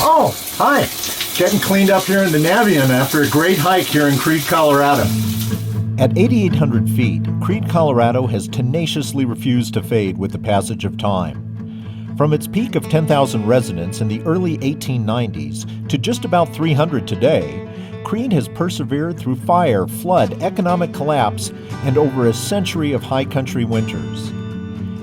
Oh, hi. Getting cleaned up here in the Navion after a great hike here in Creede, Colorado. At 8,800 feet, Creede, Colorado has tenaciously refused to fade with the passage of time. From its peak of 10,000 residents in the early 1890s to just about 300 today, Creede has persevered through fire, flood, economic collapse, and over a century of high country winters.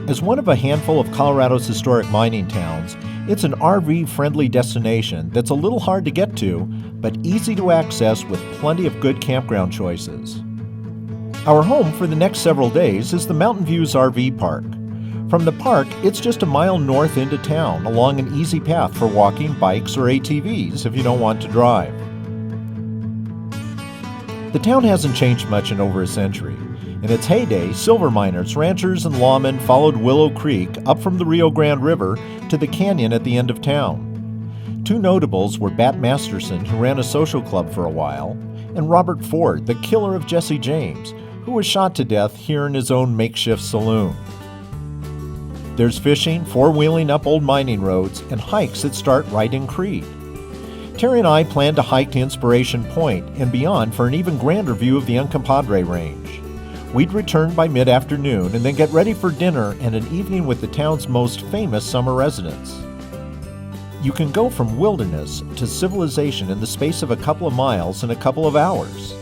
As one of a handful of Colorado's historic mining towns, it's an RV-friendly destination that's a little hard to get to, but easy to access with plenty of good campground choices. Our home for the next several days is the Mountain Views RV Park. From the park, it's just a mile north into town along an easy path for walking, bikes, or ATVs if you don't want to drive. The town hasn't changed much in over a century. In its heyday, silver miners, ranchers, and lawmen followed Willow Creek up from the Rio Grande River to the canyon at the end of town. Two notables were Bat Masterson, who ran a social club for a while, and Robert Ford, the killer of Jesse James, who was shot to death here in his own makeshift saloon. There's fishing, four-wheeling up old mining roads, and hikes that start right in Creede. Terry and I plan to hike to Inspiration Point and beyond for an even grander view of the Uncompahgre Range. We'd return by mid-afternoon and then get ready for dinner and an evening with the town's most famous summer residents. You can go from wilderness to civilization in the space of a couple of miles in a couple of hours.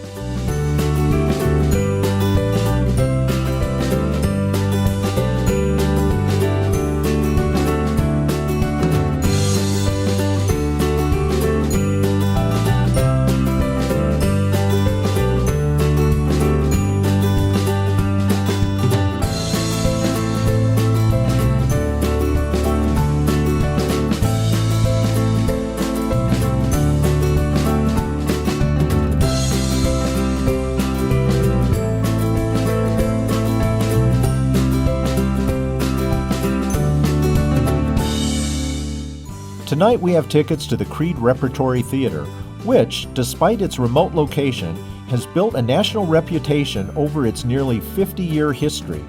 Tonight we have tickets to the Creede Repertory Theater, which, despite its remote location, has built a national reputation over its nearly 50-year history.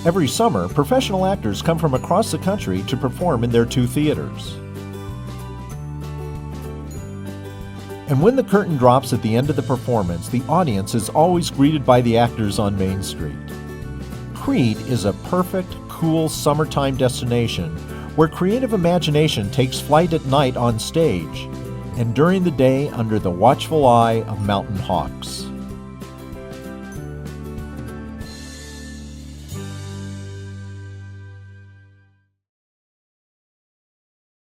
Every summer, professional actors come from across the country to perform in their two theaters. And when the curtain drops at the end of the performance, the audience is always greeted by the actors on Main Street. Creede is a perfect, cool summertime destination where creative imagination takes flight at night on stage and during the day under the watchful eye of mountain hawks.